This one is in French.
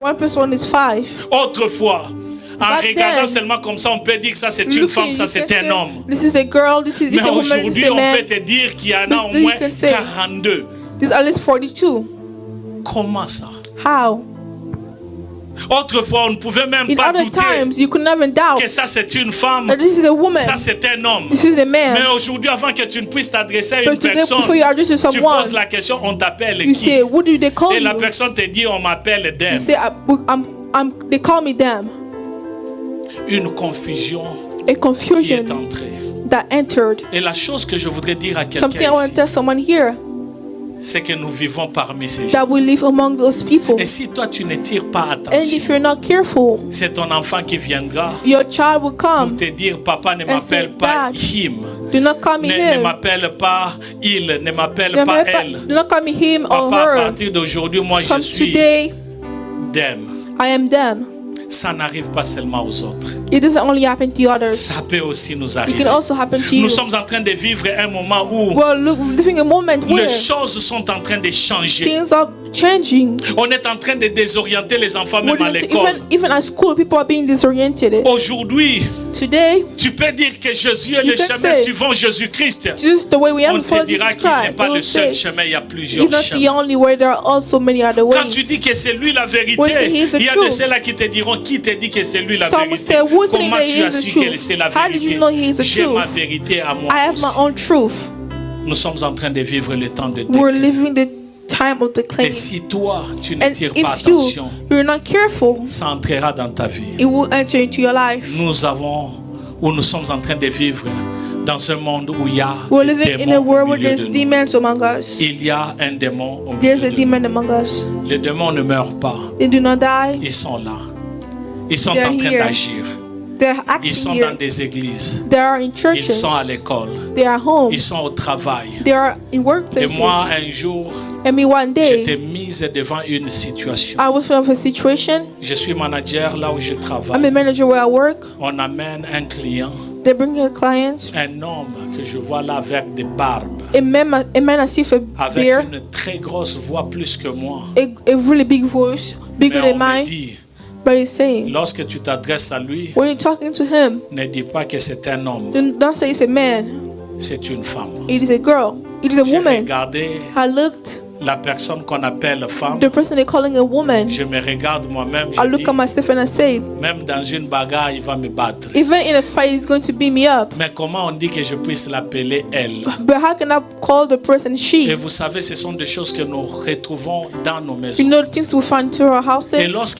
One plus one is 5. Autrefois, en Back regardant then, seulement comme ça, on peut dire que ça c'est une femme, ça c'est un homme. This is a girl, this is Mais a woman, this aujourd'hui, is a on man. peut te dire qu'il y en a au You moins can say- 42. This is at least 42. Comment ça? How? Autrefois, on ne pouvait même In pas other douter times, you could never doubt que ça c'est une femme, that this is a woman, ça c'est un homme. this is a man. Mais aujourd'hui, avant que tu ne puisses t'adresser à une But today, personne, before you address to tu someone, poses la question, on t'appelle you qui? say, what do they call Et la you? personne te dit, on m'appelle You Dem. say, they call me them. Une confusion A qui est confusion entrée. that entered. Et la chose que je voudrais dire à Something I quelqu'un want to ici, tell someone here, c'est que nous vivons parmi ces gens. that we live among those people. Et si toi tu ne tires pas And attention, if you're not careful, c'est ton enfant qui viendra your child will pour come. te dire, papa ne m'appelle say, pas Dad, him, Do not call me ne him. m'appelle pas il, ne m'appelle Do pas not elle. do not call me him or Papa, à her. partir d'aujourd'hui, moi je From suis today, Dem. I am them. Ça n'arrive pas seulement aux autres. It doesn't only happen to others. Ça peut aussi nous It arriver. can also happen to you. Nous sommes en train de vivre un moment où Well, look, we're living a moment where les choses sont en train de changer. things are changing. On est en train de désorienter les enfants même à l'école. Even at school, people are being disoriented. Aujourd'hui, Today, tu peux dire que Jésus est You le can chemin say, suivant Jésus-Christ. just the way we On have te followed dira Jesus qu'il n'est Christ, pas they le will seul say, chemin, il y a plusieurs it's not the chemins. only way, there are also many other Quand tu ways. dis que c'est lui la vérité, When he is the il y a de truth. ceux-là qui te diront qui te dit que c'est lui la Some will vérité. say, who's saying Comment that tu he as is the su truth? que c'est la How did you vérité? know he is the J'ai truth? ma vérité à moi I have my aussi. own truth. Nous sommes en train de vivre le temps de We're dette. living the time of the Et claim. si toi, tu ne And tires if pas attention, you're not careful, ça entrera dans ta vie. it will enter into your life. Nous sommes en train de vivre dans un monde où il y a We're des living in a démons au world where milieu there's de nous. demons among us. Il y a un démon au milieu There's a de demon among us. nous. Les démons ne meurent pas. They do not die. Ils sont là. Ils sont They're en train here. d'agir. They're Ils acting sont here. dans des églises. They are in Ils churches. sont à l'école. They are home. Ils sont au travail. They are in Et workplaces. moi, un jour, And me one j'étais day, mise devant une situation. I was in a situation. Je suis manager là où je I'm a travaille. manager where I work. On amène un client, They bring a client. un homme que je vois là avec des barbes, A man I see a avec beard, une très grosse voix plus que moi. a really big voice, bigger Mais than on me mine. dit, But he's saying, lorsque tu t'adresses à lui, when you're talking to him, ne dis pas que c'est un homme, don't say it's a man. c'est une femme. It is a girl. It is a J'ai woman. regardé I looked, la personne qu'on appelle femme. the person they're calling a woman. Je me regarde moi-même, I je look dis, at myself and I say, même dans une bagarre, il va me battre. even in a fight, he's going to beat me up. Mais comment on dit que je puisse l'appeler elle? But how can I call the person Et she? vous savez, ce sont des choses que nous retrouvons dans nos You maisons. know the things we find to our houses. Et lorsque